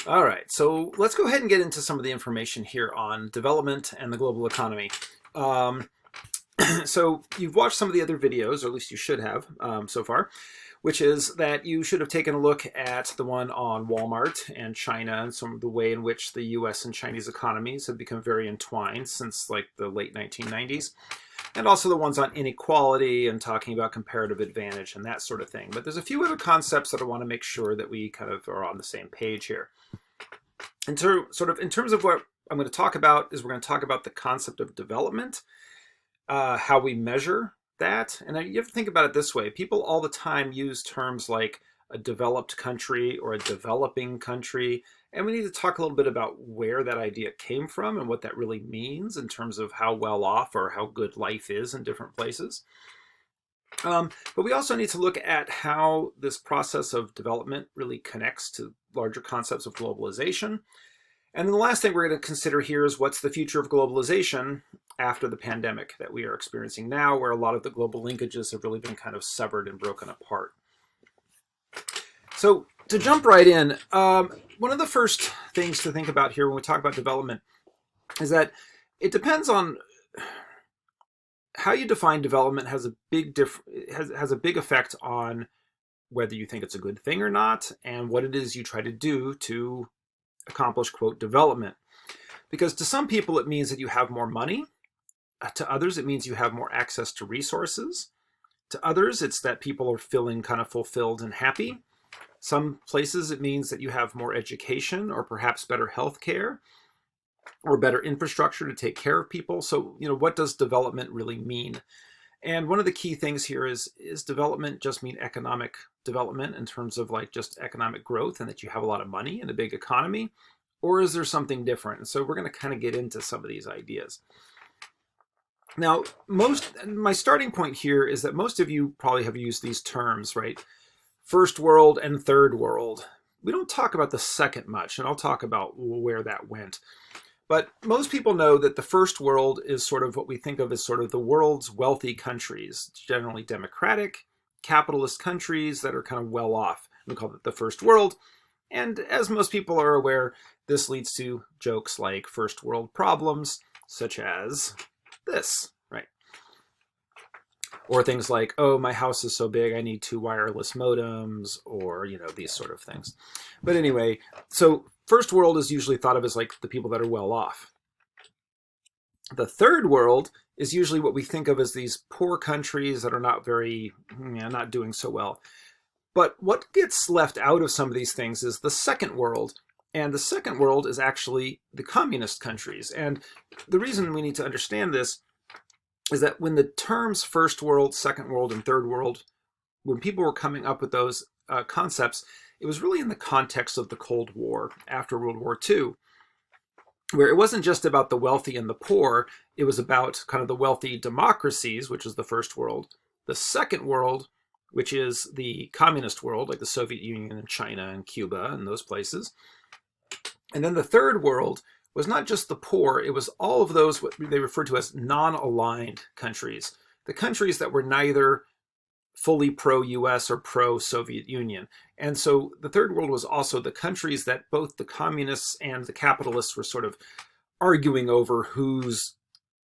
All right, so let's go ahead and get into some of the information here on development and the global economy. Um, so you've watched some of the other videos, or at least you should have so far, which is that you should have taken a look at the one on Walmart and China and some of the way in which the US and Chinese economies have become very entwined since like the late 1990s. And also the ones on inequality and talking about comparative advantage and that sort of thing. But there's a few other concepts that I want to make sure that we kind of are on the same page here. In terms of what I'm going to talk about is we're going to talk about the concept of development, how we measure that. And you have to think about it this way. People all the time use terms like a developed country or a developing country. And we need to talk a little bit about where that idea came from and what that really means in terms of how well off or how good life is in different places. But we also need to look at how this process of development really connects to larger concepts of globalization. And then the last thing we're going to consider here is what's the future of globalization after the pandemic that we are experiencing now, where a lot of the global linkages have really been kind of severed and broken apart. So to jump right in, one of the first things to think about here when we talk about development is that it depends on how you define development has a big has a big effect on whether you think it's a good thing or not and what it is you try to do to accomplish, quote, development. Because to some people it means that you have more money. To others it means you have more access to resources. To others it's that people are feeling kind of fulfilled and happy. Some places it means that you have more education or perhaps better health care or better infrastructure to take care of people. So, what does development really mean? And one of the key things here is development just mean economic development in terms of like just economic growth and that you have a lot of money and a big economy? Or is there something different? And so we're going to kind of get into some of these ideas. Now, my starting point here is that most of you probably have used these terms, right? First world and third world. We don't talk about the second much, and I'll talk about where that went. But most people know that the first world is sort of what we think of as sort of the world's wealthy countries, generally democratic, capitalist countries that are kind of well off. We call it the first world. And as most people are aware, this leads to jokes like first world problems, such as this, right? Or things like, oh, my house is so big, I need 2 wireless modems, or, these sort of things. But anyway, so first world is usually thought of as like the people that are well off. The third world is usually what we think of as these poor countries that are not not doing so well. But what gets left out of some of these things is the second world. And the second world is actually the communist countries. And the reason we need to understand this is that when the terms first world, second world, and third world, when people were coming up with those concepts, it was really in the context of the Cold War after World War II, where it wasn't just about the wealthy and the poor, it was about kind of the wealthy democracies, which is the first world, the second world, which is the communist world, like the Soviet Union and China and Cuba and those places. And then the third world was not just the poor, it was all of those what they referred to as non-aligned countries, the countries that were neither fully pro-US or pro-Soviet Union. And so the third world was also the countries that both the communists and the capitalists were sort of arguing over whose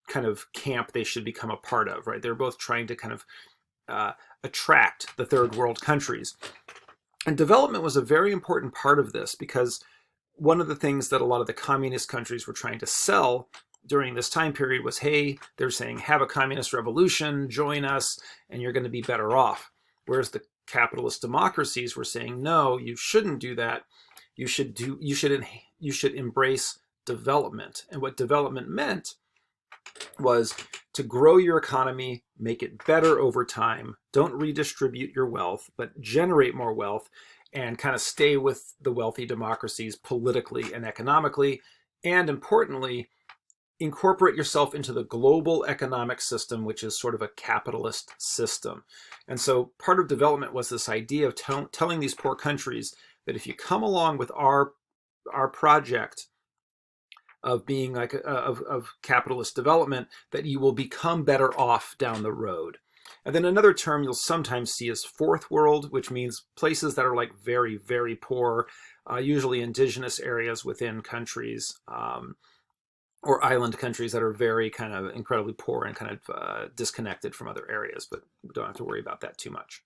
kind of camp they should become a part of, right? They're both trying to kind of attract the third world countries. And development was a very important part of this because one of the things that a lot of the communist countries were trying to sell during this time period was, hey, they're saying, have a communist revolution, join us, and you're going to be better off. Whereas the capitalist democracies were saying, no, you shouldn't do that. You should embrace development. And what development meant was to grow your economy, make it better over time. Don't redistribute your wealth, but generate more wealth and kind of stay with the wealthy democracies politically and economically. And importantly, incorporate yourself into the global economic system, which is sort of a capitalist system. And so part of development was this idea of telling these poor countries that if you come along with our project of being like of capitalist development, that you will become better off down the road. And then another term you'll sometimes see is fourth world, which means places that are like very, very poor, usually indigenous areas within countries, or island countries that are very kind of incredibly poor and kind of disconnected from other areas, but we don't have to worry about that too much.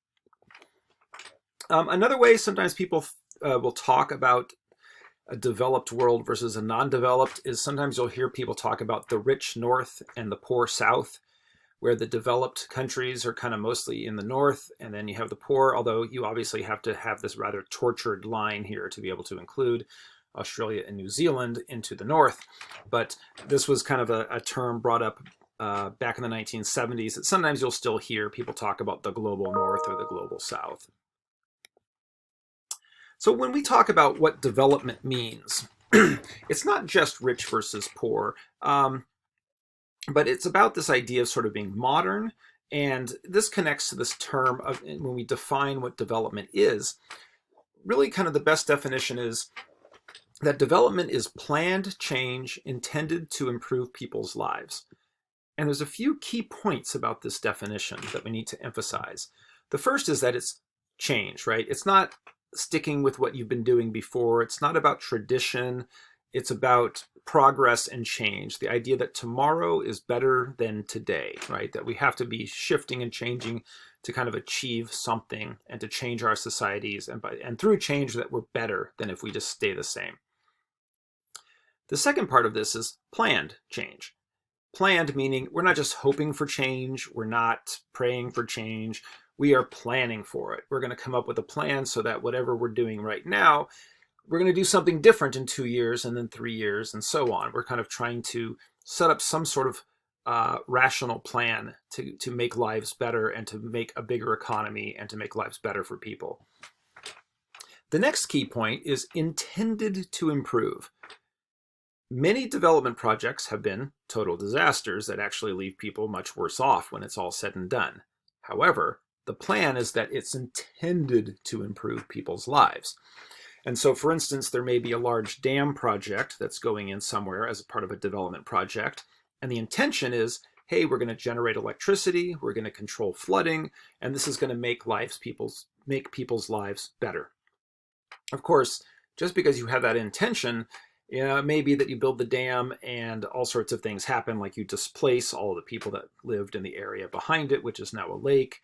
Another way sometimes people will talk about a developed world versus a non-developed is sometimes you'll hear people talk about the rich north and the poor south, where the developed countries are kind of mostly in the north, and then you have the poor, although you obviously have to have this rather tortured line here to be able to include Australia and New Zealand into the north. But this was kind of a term brought up back in the 1970s that sometimes you'll still hear people talk about the global north or the global south. So when we talk about what development means, it's not just rich versus poor, but it's about this idea of sort of being modern. And this connects to this term of when we define what development is, really kind of the best definition is that development is planned change intended to improve people's lives. And there's a few key points about this definition that we need to emphasize. The first is that it's change, right? It's not sticking with what you've been doing before. It's not about tradition. It's about progress and change. The idea that tomorrow is better than today, right? That we have to be shifting and changing to kind of achieve something and to change our societies, and through change that we're better than if we just stay the same. The second part of this is planned change. Planned meaning we're not just hoping for change, we're not praying for change, we are planning for it. We're going to come up with a plan so that whatever we're doing right now, we're going to do something different in 2 years and then 3 years and so on. We're kind of trying to set up some sort of rational plan to make lives better and to make a bigger economy and to make lives better for people. The next key point is intended to improve. Many development projects have been total disasters that actually leave people much worse off when it's all said and done. However, the plan is that it's intended to improve people's lives. And so, for instance, there may be a large dam project that's going in somewhere as a part of a development project. And the intention is, hey, we're going to generate electricity, we're going to control flooding, and this is going to make people's lives better. Of course, just because you have that intention, it may be that you build the dam and all sorts of things happen, like you displace all of the people that lived in the area behind it, which is now a lake.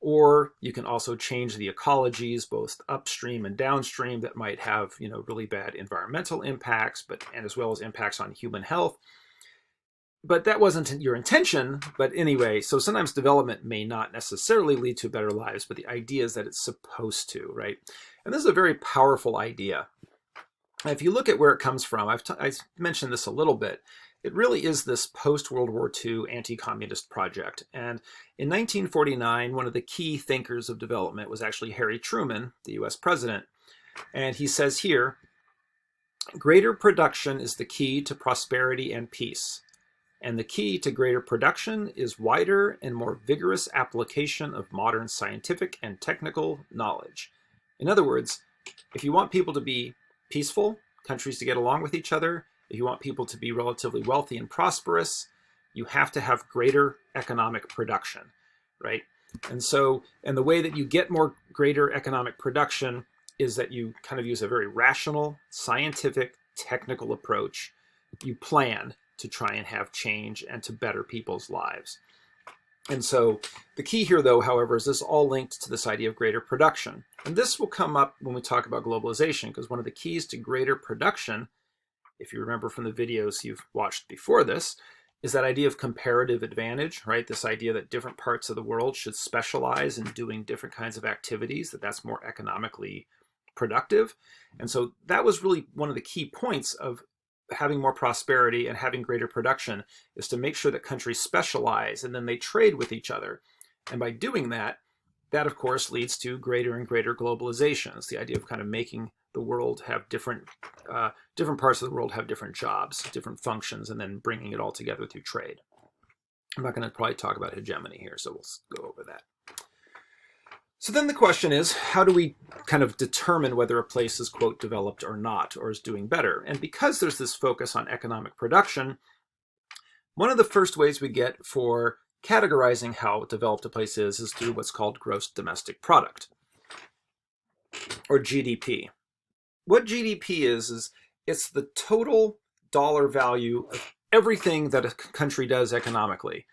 Or you can also change the ecologies, both upstream and downstream, that might have, really bad environmental impacts, and as well as impacts on human health. But that wasn't your intention. But anyway, so sometimes development may not necessarily lead to better lives, but the idea is that it's supposed to, right? And this is a very powerful idea. If you look at where it comes from, I mentioned this a little bit. It really is this post-World War II anti-communist project. And in 1949, one of the key thinkers of development was actually Harry Truman, the US president. And he says here, greater production is the key to prosperity and peace. And the key to greater production is wider and more vigorous application of modern scientific and technical knowledge. In other words, if you want people to be peaceful, countries to get along with each other, if you want people to be relatively wealthy and prosperous, you have to have greater economic production, right? And the way that you get greater economic production is that you kind of use a very rational, scientific, technical approach. You plan to try and have change and to better people's lives. And so the key here, though, however, is this all linked to this idea of greater production. And this will come up when we talk about globalization, because one of the keys to greater production, if you remember from the videos you've watched before this, is that idea of comparative advantage, right? This idea that different parts of the world should specialize in doing different kinds of activities, that's more economically productive. And so that was really one of the key points of having more prosperity and having greater production, is to make sure that countries specialize and then they trade with each other. And by doing that, that of course leads to greater and greater globalization. It's the idea of kind of making the world have different parts of the world have different jobs, different functions, and then bringing it all together through trade. I'm not going to probably talk about hegemony here, so we'll go over that. So then the question is, how do we kind of determine whether a place is, quote, developed or not, or is doing better? And because there's this focus on economic production, one of the first ways we get for categorizing how developed a place is through what's called gross domestic product, or GDP. What GDP is it's the total dollar value of everything that a country does economically,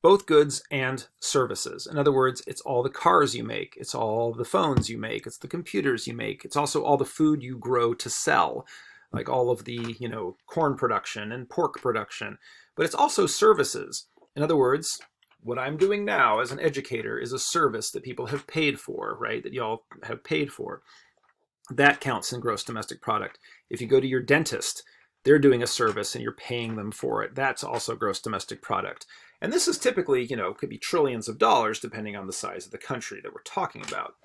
both goods and services. In other words, it's all the cars you make, it's all the phones you make, it's the computers you make, it's also all the food you grow to sell, like all of the, corn production and pork production, but it's also services. In other words, what I'm doing now as an educator is a service that people have paid for, right? That y'all have paid for. That counts in gross domestic product. If you go to your dentist, they're doing a service and you're paying them for it. That's also gross domestic product. And this is typically, could be trillions of dollars depending on the size of the country that we're talking about.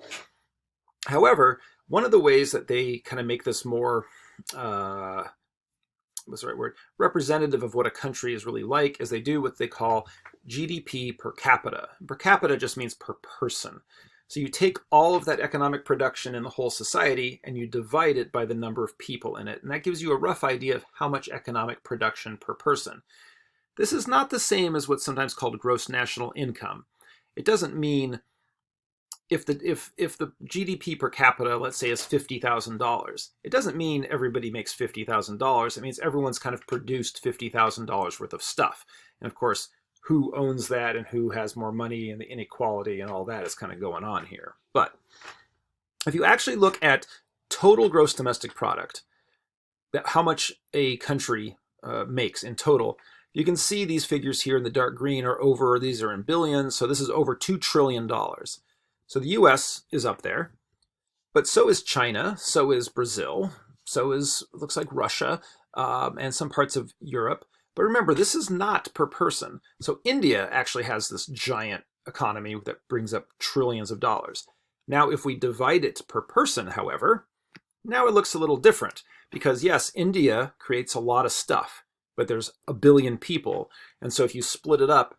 However, one of the ways that they kind of make this more, what's the right word, representative of what a country is really like is they do what they call GDP per capita. Per capita just means per person. So you take all of that economic production in the whole society and you divide it by the number of people in it. And that gives you a rough idea of how much economic production per person. This is not the same as what's sometimes called gross national income. It doesn't mean if the GDP per capita, let's say, is $50,000, it doesn't mean everybody makes $50,000. It means everyone's kind of produced $50,000 worth of stuff. And of course, who owns that and who has more money and the inequality and all that is kind of going on here. But if you actually look at total gross domestic product, how much a country makes in total, you can see these figures here in the dark green are over, these are in billions, so this is over $2 trillion. So the US is up there, but so is China, so is Brazil, so is, looks like Russia, and some parts of Europe. But remember, this is not per person. So India actually has this giant economy that brings up trillions of dollars. Now, if we divide it per person, however, now it looks a little different because yes, India creates a lot of stuff, but there's a billion people. And so if you split it up,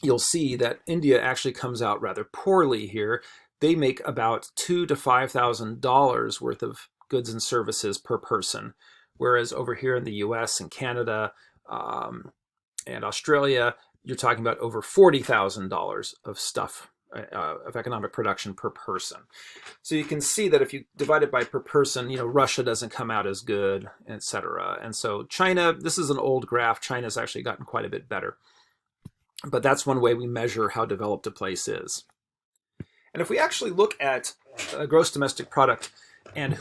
you'll see that India actually comes out rather poorly here. They make about $2,000 to $5,000 worth of goods and services per person. Whereas over here in the US and Canada, and Australia, you're talking about over $40,000 of stuff, of economic production per person. So you can see that if you divide it by per person, Russia doesn't come out as good, etc. And so China, this is an old graph. China's actually gotten quite a bit better. But that's one way we measure how developed a place is. And if we actually look at gross domestic product and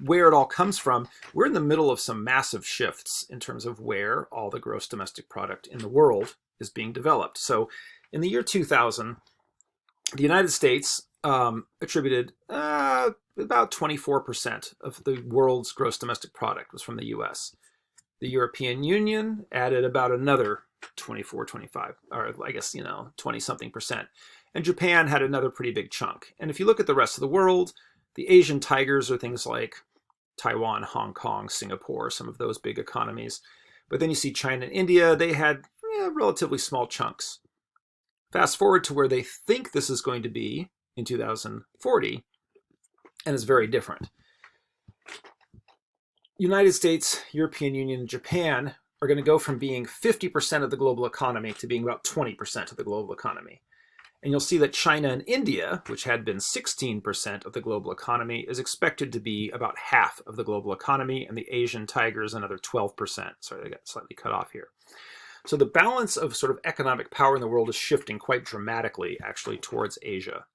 where it all comes from, we're in the middle of some massive shifts in terms of where all the gross domestic product in the world is being developed. So in the year 2000, the United States attributed about 24% of the world's gross domestic product was from the US. The European Union added about another 24, 25, or I guess, 20 something percent. And Japan had another pretty big chunk. And if you look at the rest of the world, the Asian tigers are things like Taiwan, Hong Kong, Singapore, some of those big economies. But then you see China and India, they had relatively small chunks. Fast forward to where they think this is going to be in 2040, and it's very different. United States, European Union, and Japan are going to go from being 50% of the global economy to being about 20% of the global economy. And you'll see that China and India, which had been 16% of the global economy, is expected to be about half of the global economy, and the Asian tigers another 12%. Sorry, I got slightly cut off here. So the balance of sort of economic power in the world is shifting quite dramatically, actually, towards Asia.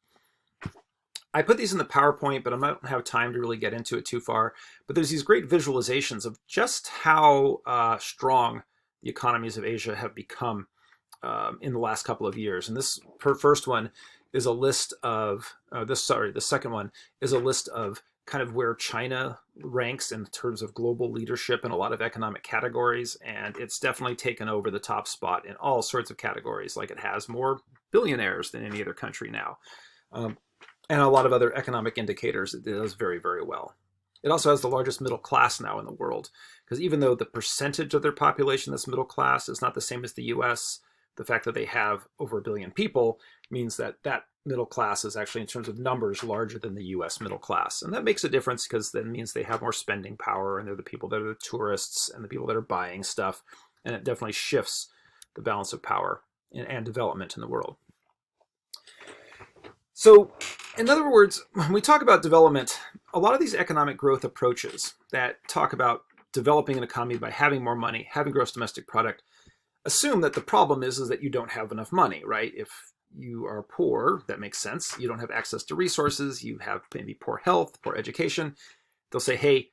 I put these in the PowerPoint, but I don't have time to really get into it too far. But there's these great visualizations of just how strong the economies of Asia have become in the last couple of years. And this first one is a list of, the second one is a list of kind of where China ranks in terms of global leadership in a lot of economic categories. And it's definitely taken over the top spot in all sorts of categories. Like it has more billionaires than any other country now. And a lot of other economic indicators, it does very, very well. It also has the largest middle class now in the world, because even though the percentage of their population that's middle class is not the same as the US, the fact that they have over 1 billion people means that that middle class is actually, in terms of numbers, larger than the US middle class. And that makes a difference because that means they have more spending power, and they're the people that are the tourists and the people that are buying stuff. And it definitely shifts the balance of power and development in the world. So, in other words, when we talk about development, a lot of these economic growth approaches that talk about developing an economy by having more money, having gross domestic product, assume that the problem is that you don't have enough money, right? If you are poor, that makes sense. You don't have access to resources. You have maybe poor health, poor education. They'll say, hey,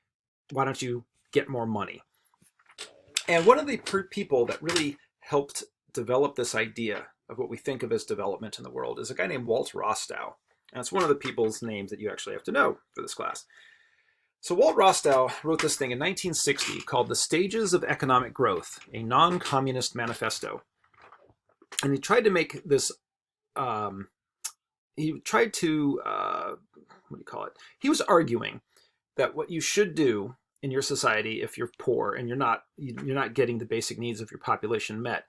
why don't you get more money? And one of the people that really helped develop this idea of what we think of as development in the world is a guy named Walt Rostow. And it's one of the people's names that you actually have to know for this class. So Walt Rostow wrote this thing in 1960 called The Stages of Economic Growth, a Non-Communist Manifesto. And he tried to make this, he was arguing that what you should do in your society if you're poor and you're not getting the basic needs of your population met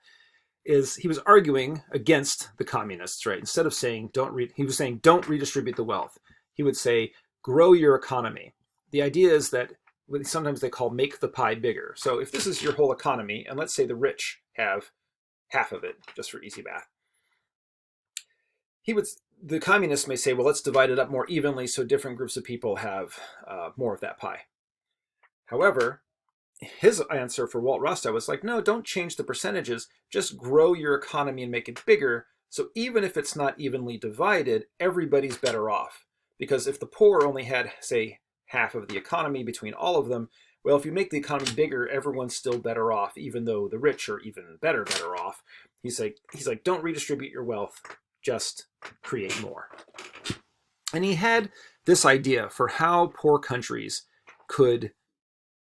is he was arguing against the communists, right? Instead of saying he was saying don't redistribute the wealth. He would say grow your economy. The idea is that sometimes they call make the pie bigger. So if this is your whole economy, and let's say the rich have half of it, just for easy math, the communists may say, well, let's divide it up more evenly so different groups of people have more of that pie. However, his answer for Walt Rostow was like, no, don't change the percentages, just grow your economy and make it bigger. So even if it's not evenly divided, everybody's better off. Because if the poor only had, say, half of the economy between all of them, well, if you make the economy bigger, everyone's still better off, even though the rich are even better off. He's like, don't redistribute your wealth, just create more. And he had this idea for how poor countries could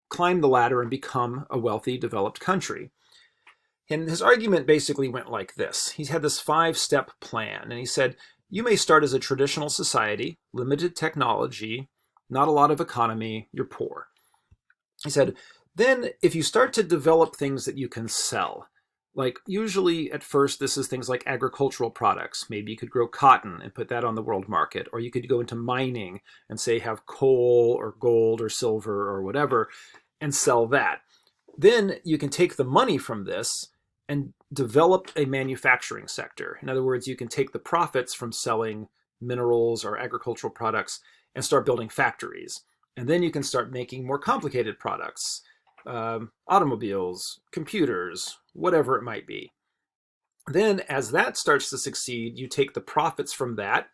climb the ladder and become a wealthy, developed country. And his argument basically went like this. He had this 5-step plan, and he said, you may start as a traditional society, limited technology, not a lot of economy, you're poor. He said, then if you start to develop things that you can sell, like usually at first this is things like agricultural products. Maybe you could grow cotton and put that on the world market, or you could go into mining and say have coal or gold or silver or whatever and sell that. Then you can take the money from this and develop a manufacturing sector. In other words, you can take the profits from selling minerals or agricultural products and start building factories. And then you can start making more complicated products, automobiles, computers, whatever it might be. Then as that starts to succeed, you take the profits from that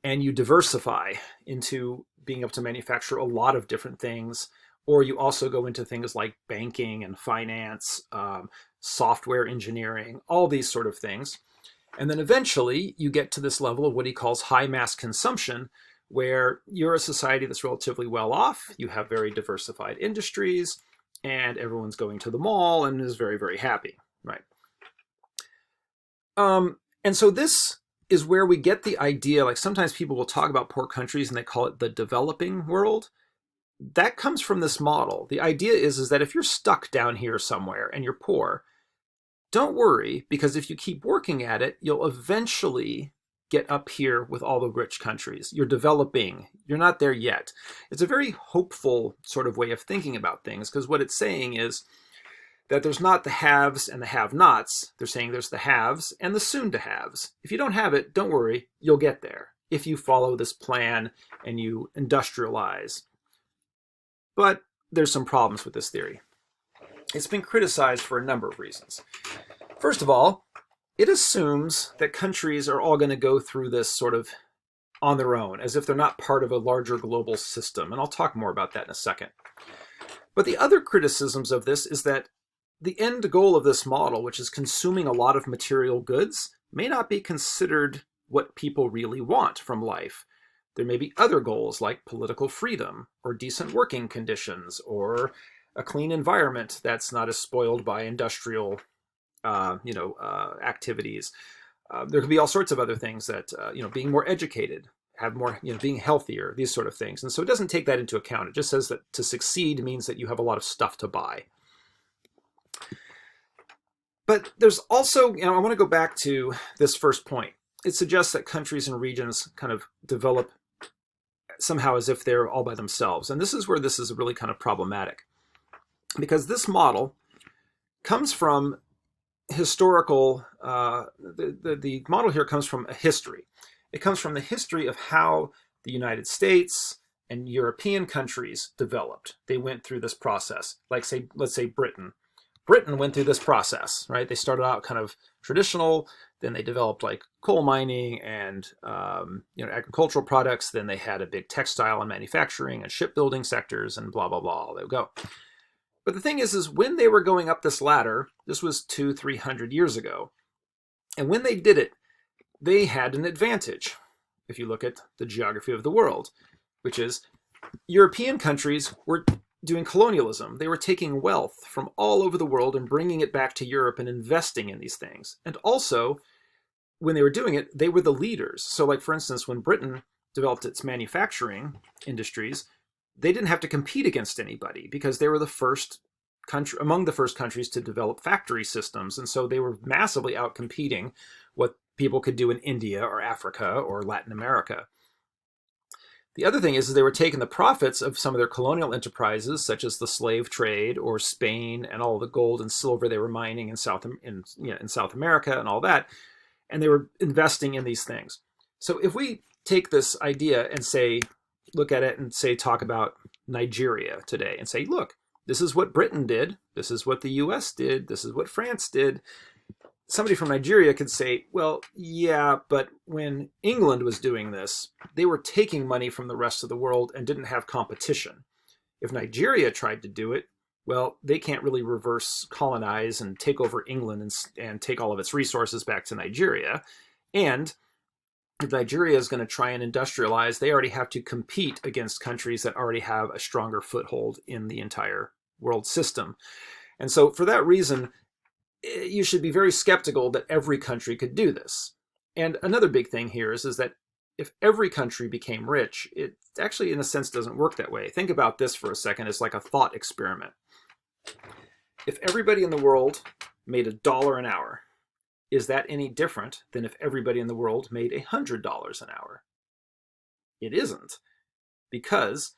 and you diversify into being able to manufacture a lot of different things. Or you also go into things like banking and finance, software engineering, all these sort of things. And then eventually you get to this level of what he calls high mass consumption, where you're a society that's relatively well off, you have very diversified industries, and everyone's going to the mall and is very, very happy, right? And so this is where we get the idea, like sometimes people will talk about poor countries and they call it the developing world. That comes from this model. The idea is that if you're stuck down here somewhere and you're poor, don't worry, because if you keep working at it, you'll eventually get up here with all the rich countries. You're developing. You're not there yet. It's a very hopeful sort of way of thinking about things, because what it's saying is that there's not the haves and the have-nots. They're saying there's the haves and the soon-to-haves. If you don't have it, don't worry, you'll get there if you follow this plan and you industrialize. But there's some problems with this theory. It's been criticized for a number of reasons. First of all, it assumes that countries are all going to go through this sort of on their own, as if they're not part of a larger global system. And I'll talk more about that in a second. But the other criticisms of this is that the end goal of this model, which is consuming a lot of material goods, may not be considered what people really want from life. There may be other goals like political freedom or decent working conditions or a clean environment that's not as spoiled by industrial activities. There could be all sorts of other things that, being more educated, have more, being healthier, these sort of things. And so it doesn't take that into account. It just says that to succeed means that you have a lot of stuff to buy. But there's also, I want to go back to this first point. It suggests that countries and regions kind of develop somehow as if they're all by themselves. And this is where this is really kind of problematic. Because this model comes from historical, the model here comes from a history. It comes from the history of how the United States and European countries developed. They went through this process. Like, say, let's say Britain. Britain went through this process, right? They started out kind of traditional, then they developed like coal mining and agricultural products. Then they had a big textile and manufacturing and shipbuilding sectors and blah blah blah. They go. But the thing is when they were going up this ladder, this was 200-300 years ago, and when they did it, they had an advantage. If you look at the geography of the world, which is European countries were doing colonialism. They were taking wealth from all over the world and bringing it back to Europe and investing in these things. And also, when they were doing it, they were the leaders. So like, for instance, when Britain developed its manufacturing industries, they didn't have to compete against anybody because they were the first country, among the first countries to develop factory systems. And so they were massively out competing what people could do in India or Africa or Latin America. The other thing is they were taking the profits of some of their colonial enterprises, such as the slave trade or Spain and all the gold and silver they were mining in South America and all that, and they were investing in these things. So if we take this idea and say, look at it and say, talk about Nigeria today and say, look, this is what Britain did, this is what the US did, this is what France did. Somebody from Nigeria could say, well, yeah, but when England was doing this, they were taking money from the rest of the world and didn't have competition. If Nigeria tried to do it, well, they can't really reverse colonize and take over England and take all of its resources back to Nigeria. And if Nigeria is going to try and industrialize, they already have to compete against countries that already have a stronger foothold in the entire world system. And so for that reason, you should be very skeptical that every country could do this. And another big thing here is that if every country became rich, it actually, in a sense, doesn't work that way. Think about this for a second as like a thought experiment. If everybody in the world made $1 an hour, is that any different than if everybody in the world made $100 an hour? It isn't, because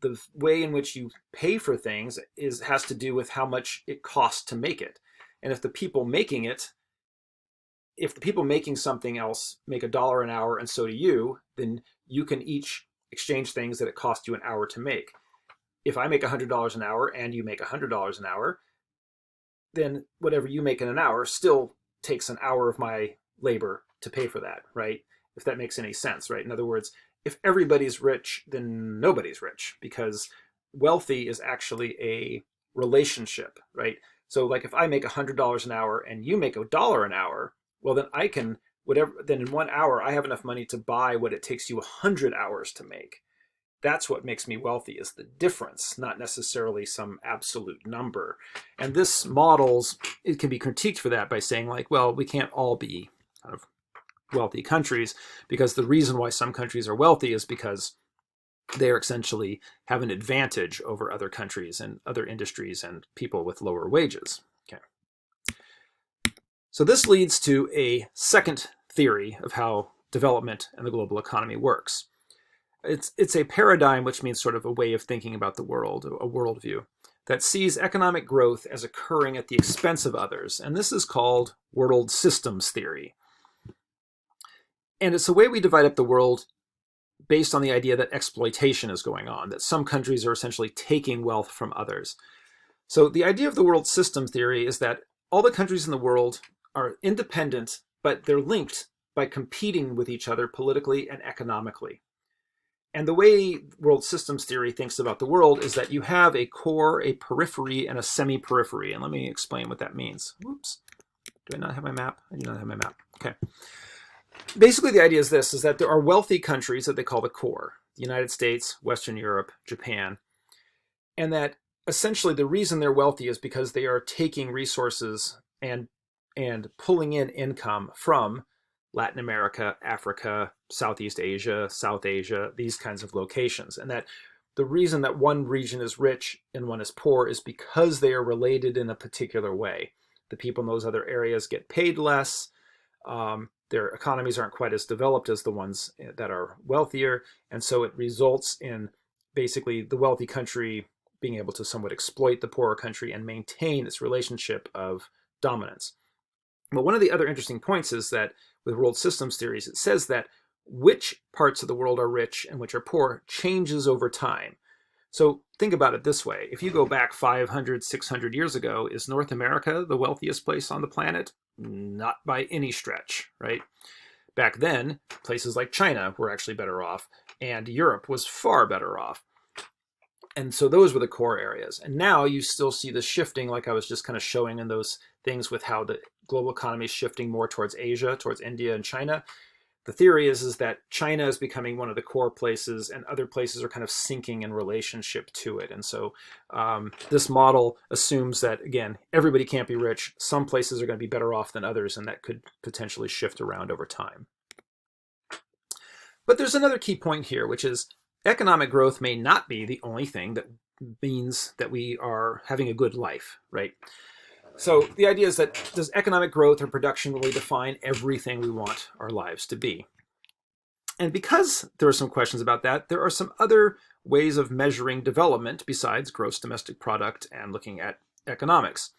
the way in which you pay for things has to do with how much it costs to make it. And if the people making something else make $1 an hour and so do you, then you can each exchange things that it cost you an hour to make. If I make $100 an hour and you make $100 an hour, then whatever you make in an hour still takes an hour of my labor to pay for that, right? If that makes any sense, right? In other words, if everybody's rich, then nobody's rich, because wealthy is actually a relationship, right? So like if I make $100 an hour and you make $1 an hour, well then I can, then in 1 hour I have enough money to buy what it takes you 100 hours to make. That's what makes me wealthy, is the difference, not necessarily some absolute number. And this models, it can be critiqued for that by saying like, well, we can't all be kind of wealthy countries, because the reason why some countries are wealthy is because they are essentially have an advantage over other countries and other industries and people with lower wages. Okay. So this leads to a second theory of how development and the global economy works. It's a paradigm, which means sort of a way of thinking about the world, a worldview, that sees economic growth as occurring at the expense of others. And this is called world systems theory. And it's a way we divide up the world based on the idea that exploitation is going on, that some countries are essentially taking wealth from others. So the idea of the world system theory is that all the countries in the world are independent, but they're linked by competing with each other politically and economically. And the way world systems theory thinks about the world is that you have a core, a periphery, and a semi-periphery. And let me explain what that means. Whoops. Do I not have my map? I do not have my map. Okay. Basically, the idea is this, is that there are wealthy countries that they call the core, the United States, Western Europe, Japan, and that essentially the reason they're wealthy is because they are taking resources and pulling in income from Latin America, Africa, Southeast Asia, South Asia, these kinds of locations. And that the reason that one region is rich and one is poor is because they are related in a particular way. The people in those other areas get paid less. Their economies aren't quite as developed as the ones that are wealthier. And so it results in basically the wealthy country being able to somewhat exploit the poorer country and maintain its relationship of dominance. But one of the other interesting points is that with world systems theories, it says that which parts of the world are rich and which are poor changes over time. So think about it this way. If you go back 500, 600 years ago, is North America the wealthiest place on the planet? Not by any stretch, right? Back then, places like China were actually better off, and Europe was far better off. And so those were the core areas. And now you still see the shifting, like I was just kind of showing in those things with how the global economy is shifting more towards Asia, towards India and China. The theory is that China is becoming one of the core places and other places are kind of sinking in relationship to it. And so this model assumes that, again, everybody can't be rich. Some places are going to be better off than others, and that could potentially shift around over time. But there's another key point here, which is economic growth may not be the only thing that means that we are having a good life, right? So the idea is that does economic growth or production really define everything we want our lives to be? And because there are some questions about that, there are some other ways of measuring development besides gross domestic product and looking at economics.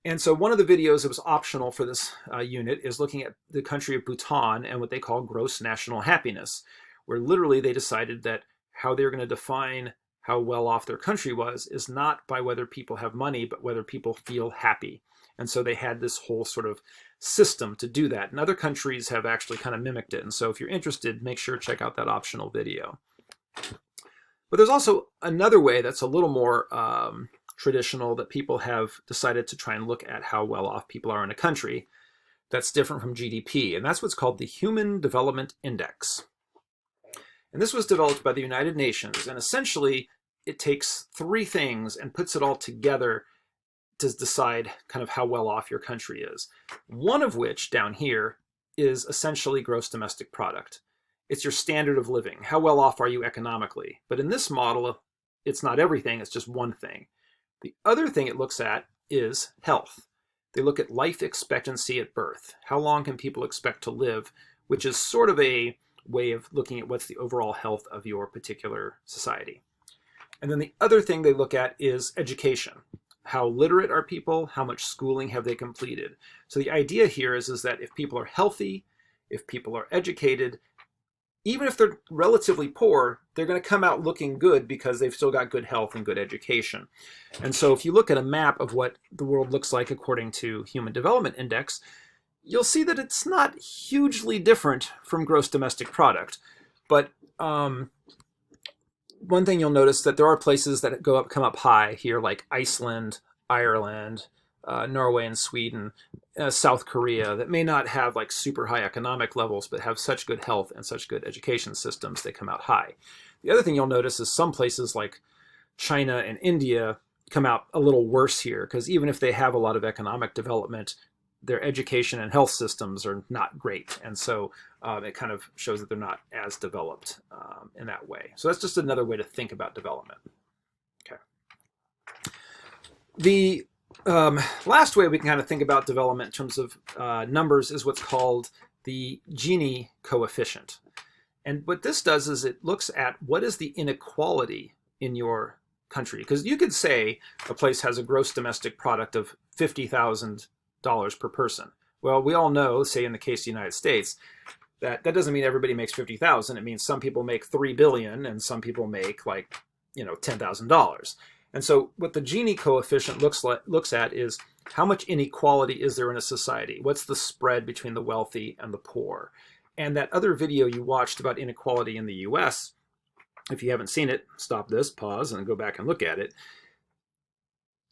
And so one of the videos that was optional for this unit is looking at the country of Bhutan and what they call gross national happiness, where literally they decided that how they're going to define how well off their country was is not by whether people have money, but whether people feel happy. And so they had this whole sort of system to do that. And other countries have actually kind of mimicked it. And so if you're interested, make sure to check out that optional video. But there's also another way that's a little more traditional that people have decided to try and look at how well off people are in a country that's different from GDP. And that's what's called the Human Development Index. And this was developed by the United Nations. And essentially, it takes three things and puts it all together to decide kind of how well off your country is. One of which, down here, is essentially gross domestic product. It's your standard of living. How well off are you economically? But in this model, it's not everything, it's just one thing. The other thing it looks at is health. They look at life expectancy at birth. How long can people expect to live, which is sort of a way of looking at what's the overall health of your particular society. And then the other thing they look at is education. How literate are people? How much schooling have they completed? So the idea here is that if people are healthy, if people are educated, even if they're relatively poor, they're going to come out looking good because they've still got good health and good education. And so if you look at a map of what the world looks like according to Human Development Index, you'll see that it's not hugely different from gross domestic product. But one thing you'll notice that there are places that come up high here, like Iceland, Ireland, Norway and Sweden, South Korea, that may not have like super high economic levels, but have such good health and such good education systems, they come out high. The other thing you'll notice is some places like China and India come out a little worse here, because even if they have a lot of economic development, their education and health systems are not great. And so it kind of shows that they're not as developed in that way. So that's just another way to think about development. Okay. The last way we can kind of think about development in terms of numbers is what's called the GINI coefficient. And what this does is it looks at what is the inequality in your country. Because you could say a place has a gross domestic product of $50,000 per person. Well, we all know, say in the case of the United States, that doesn't mean everybody makes 50,000. It means some people make 3 billion and some people make like, $10,000. And so what the GINI coefficient looks at is how much inequality is there in a society? What's the spread between the wealthy and the poor? And that other video you watched about inequality in the US, if you haven't seen it, stop this, pause, and go back and look at it.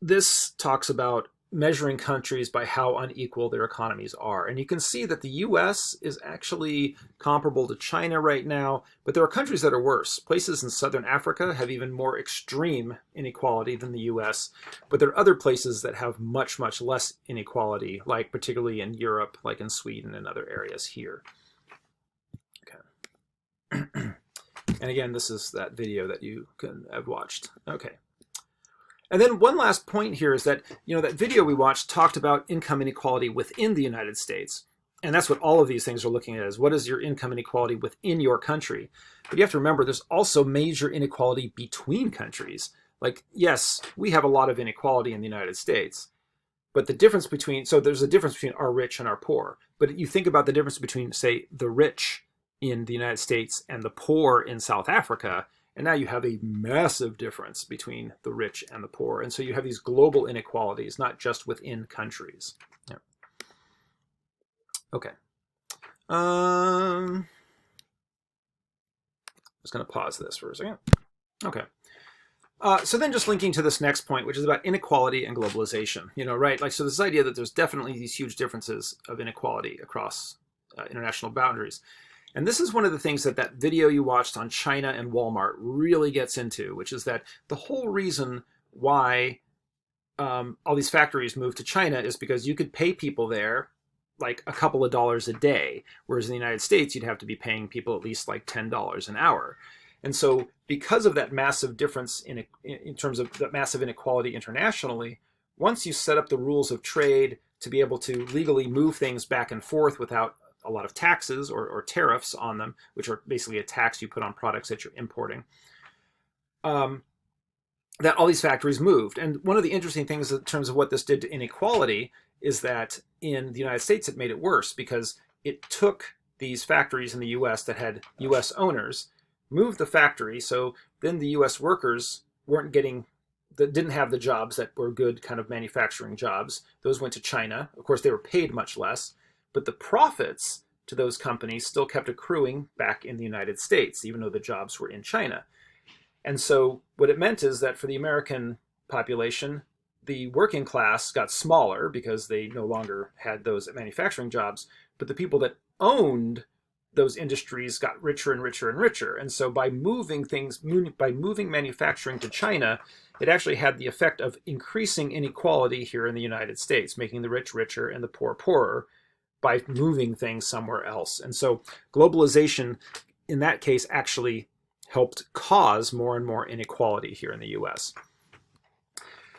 This talks about measuring countries by how unequal their economies are. And you can see that the US is actually comparable to China right now, but there are countries that are worse. Places in Southern Africa have even more extreme inequality than the US, but there are other places that have much, much less inequality, like particularly in Europe, like in Sweden and other areas here. Okay. And again, this is that video that you can have watched. Okay. And then one last point here is that, that video we watched talked about income inequality within the United States. And that's what all of these things are looking at, is what is your income inequality within your country? But you have to remember, there's also major inequality between countries. Like, yes, we have a lot of inequality in the United States, But the difference between, so there's a difference between our rich and our poor. But you think about the difference between, say, the rich in the United States and the poor in South Africa, and now you have a massive difference between the rich and the poor. And so you have these global inequalities, not just within countries. Yeah. Okay. I'm just going to pause this for a second. Okay. So then just linking to this next point, which is about inequality and globalization, right? Like, so this idea that there's definitely these huge differences of inequality across international boundaries. And this is one of the things that that video you watched on China and Walmart really gets into, which is that the whole reason why all these factories moved to China is because you could pay people there like a couple of dollars a day, whereas in the United States, you'd have to be paying people at least like $10 an hour. And so because of that massive difference in terms of that massive inequality internationally, once you set up the rules of trade to be able to legally move things back and forth without a lot of taxes or tariffs on them, which are basically a tax you put on products that you're importing, that all these factories moved. And one of the interesting things in terms of what this did to inequality is that in the United States, it made it worse because it took these factories in the US that had US owners, moved the factory, so then the US workers didn't have the jobs that were good kind of manufacturing jobs. Those went to China. Of course, they were paid much less, but the profits to those companies still kept accruing back in the United States, even though the jobs were in China. And so what it meant is that for the American population, the working class got smaller because they no longer had those manufacturing jobs, but the people that owned those industries got richer and richer and richer. And so by moving manufacturing to China, it actually had the effect of increasing inequality here in the United States, making the rich richer and the poor poorer by moving things somewhere else. And so globalization in that case actually helped cause more and more inequality here in the US.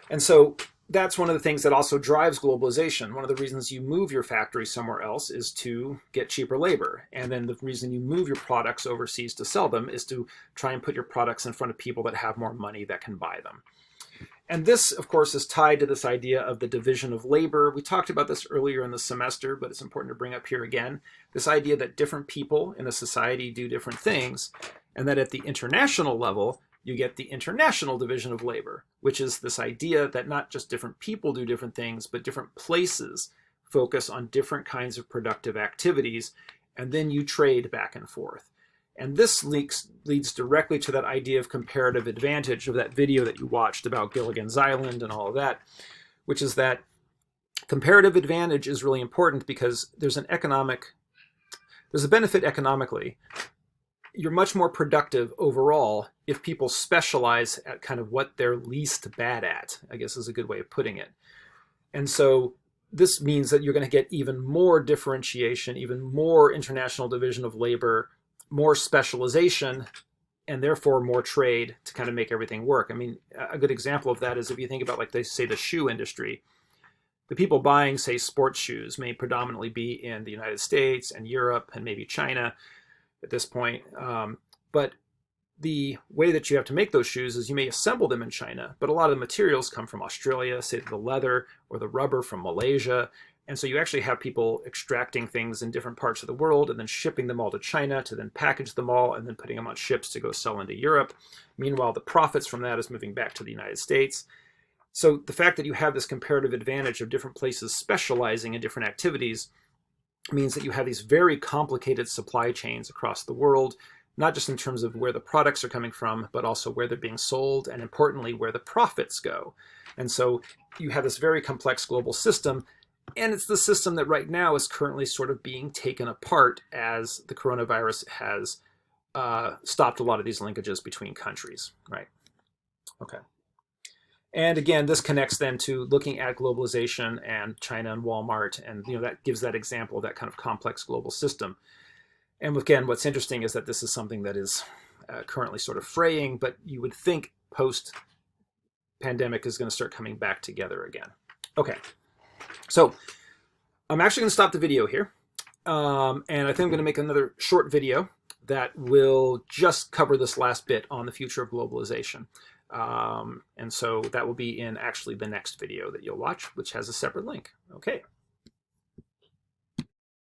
And so that's one of the things that also drives globalization. One of the reasons you move your factory somewhere else is to get cheaper labor. And then the reason you move your products overseas to sell them is to try and put your products in front of people that have more money that can buy them. And this, of course, is tied to this idea of the division of labor. We talked about this earlier in the semester, but it's important to bring up here again. This idea that different people in a society do different things, and that at the international level, you get the international division of labor, which is this idea that not just different people do different things, but different places focus on different kinds of productive activities, and then you trade back and forth. And this leads directly to that idea of comparative advantage of that video that you watched about Gilligan's Island and all of that, which is that comparative advantage is really important because there's a benefit economically. You're much more productive overall if people specialize at kind of what they're least bad at, I guess is a good way of putting it. And so this means that you're going to get even more differentiation, even more international division of labor, more specialization, and therefore more trade to kind of make everything work. I mean, a good example of that is if you think about, like, they say the shoe industry, the people buying, say, sports shoes may predominantly be in the United States and Europe and maybe China at this point. But the way that you have to make those shoes is you may assemble them in China, but a lot of the materials come from Australia, say the leather or the rubber from Malaysia. And so you actually have people extracting things in different parts of the world and then shipping them all to China to then package them all and then putting them on ships to go sell into Europe. Meanwhile, the profits from that is moving back to the United States. So the fact that you have this comparative advantage of different places specializing in different activities means that you have these very complicated supply chains across the world, not just in terms of where the products are coming from, but also where they're being sold, and importantly, where the profits go. And so you have this very complex global system, and it's the system that right now is currently sort of being taken apart as the coronavirus has stopped a lot of these linkages between countries, right? Okay. And again, this connects then to looking at globalization and China and Walmart, and that gives that example of that kind of complex global system. And again, what's interesting is that this is something that is currently sort of fraying, but you would think post-pandemic is going to start coming back together again. Okay, so I'm actually going to stop the video here, and I think I'm going to make another short video that will just cover this last bit on the future of globalization. And so that will be in actually the next video that you'll watch, which has a separate link. Okay.